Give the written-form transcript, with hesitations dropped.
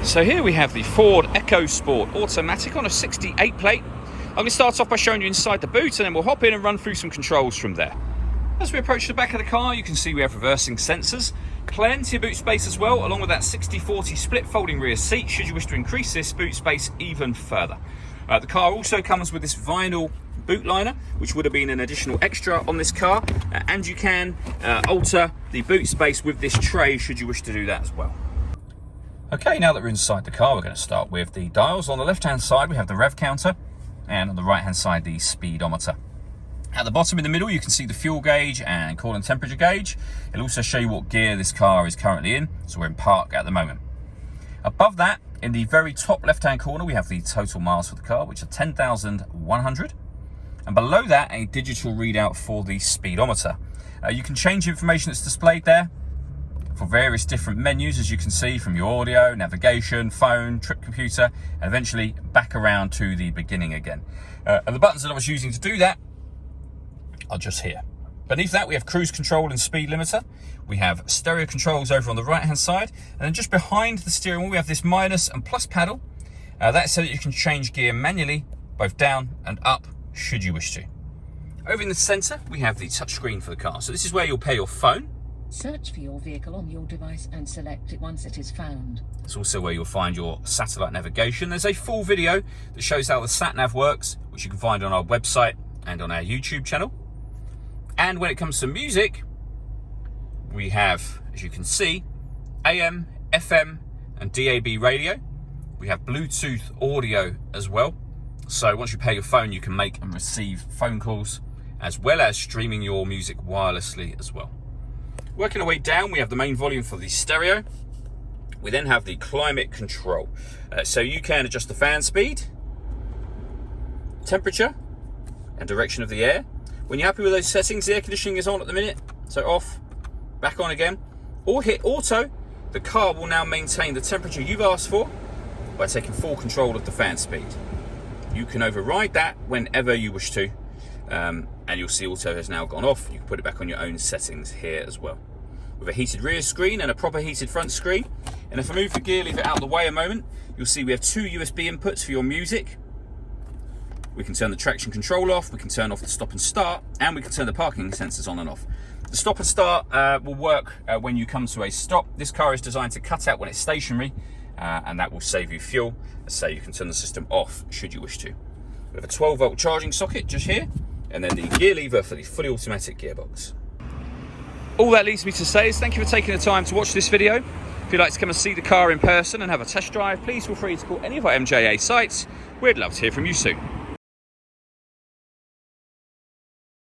So here we have the Ford Ecosport automatic on a 68 plate. I'm going to start off by showing you inside the boot, and then we'll hop in and run through some controls from there. As we approach the back of the car, you can see we have reversing sensors, plenty of boot space as well, along with that 60/40 split folding rear seat should you wish to increase this boot space even further. The car also comes with this vinyl boot liner, which would have been an additional extra on this car, and you can alter the boot space with this tray should you wish to do that as well. Okay, now that we're inside the car, we're going to start with the dials. On the left hand side we have the rev counter, and on the right hand side the speedometer. At the bottom in the middle you can see the fuel gauge and coolant temperature gauge. It'll also show you what gear this car is currently in, so we're in park at the moment. Above that, in the very top left hand corner, we have the total miles for the car, which are 10,100. And below that, a digital readout for the speedometer. You can change the information that's displayed there for various different menus, as you can see, from your audio, navigation, phone, trip computer, and eventually back around to the beginning again. And the buttons that I was using to do that are just here. Beneath that we have cruise control and speed limiter. We have stereo controls over on the right hand side, and then just behind the steering wheel we have this minus and plus paddle. That's so that you can change gear manually, both down and up, should you wish to. Over in the centre we have the touchscreen for the car. So this is where you'll pair your phone. Search for your vehicle on your device and select it once it is found. It's also where you'll find your satellite navigation. There's a full video that shows how the sat-nav works, which you can find on our website and on our YouTube channel. And when it comes to music, we have, as you can see, AM, FM and DAB radio. We have Bluetooth audio as well. So once you pair your phone, you can make and receive phone calls, as well as streaming your music wirelessly as well. Working our way down, we have the main volume for the stereo. We then have the climate control. So you can adjust the fan speed, temperature and direction of the air. When you're happy with those settings, the air conditioning is on at the minute, so off, back on again. Or hit auto. The car will now maintain the temperature you've asked for by taking full control of the fan speed. You can override that whenever you wish to, and you'll see auto has now gone off. You can put it back on your own settings here as well. With a heated rear screen and a proper heated front screen. And if I move the gear lever out of the way a moment, you'll see we have two USB inputs for your music. We can turn the traction control off, we can turn off the stop and start, and we can turn the parking sensors on and off. The stop and start will work when you come to a stop. This car is designed to cut out when it's stationary, and that will save you fuel. So you can turn the system off should you wish to. We have a 12-volt charging socket just here, and then the gear lever for the fully automatic gearbox. All that leaves me to say is thank you for taking the time to watch this video. If you'd like to come and see the car in person and have a test drive, please feel free to call any of our MJA sites. We'd love to hear from you soon.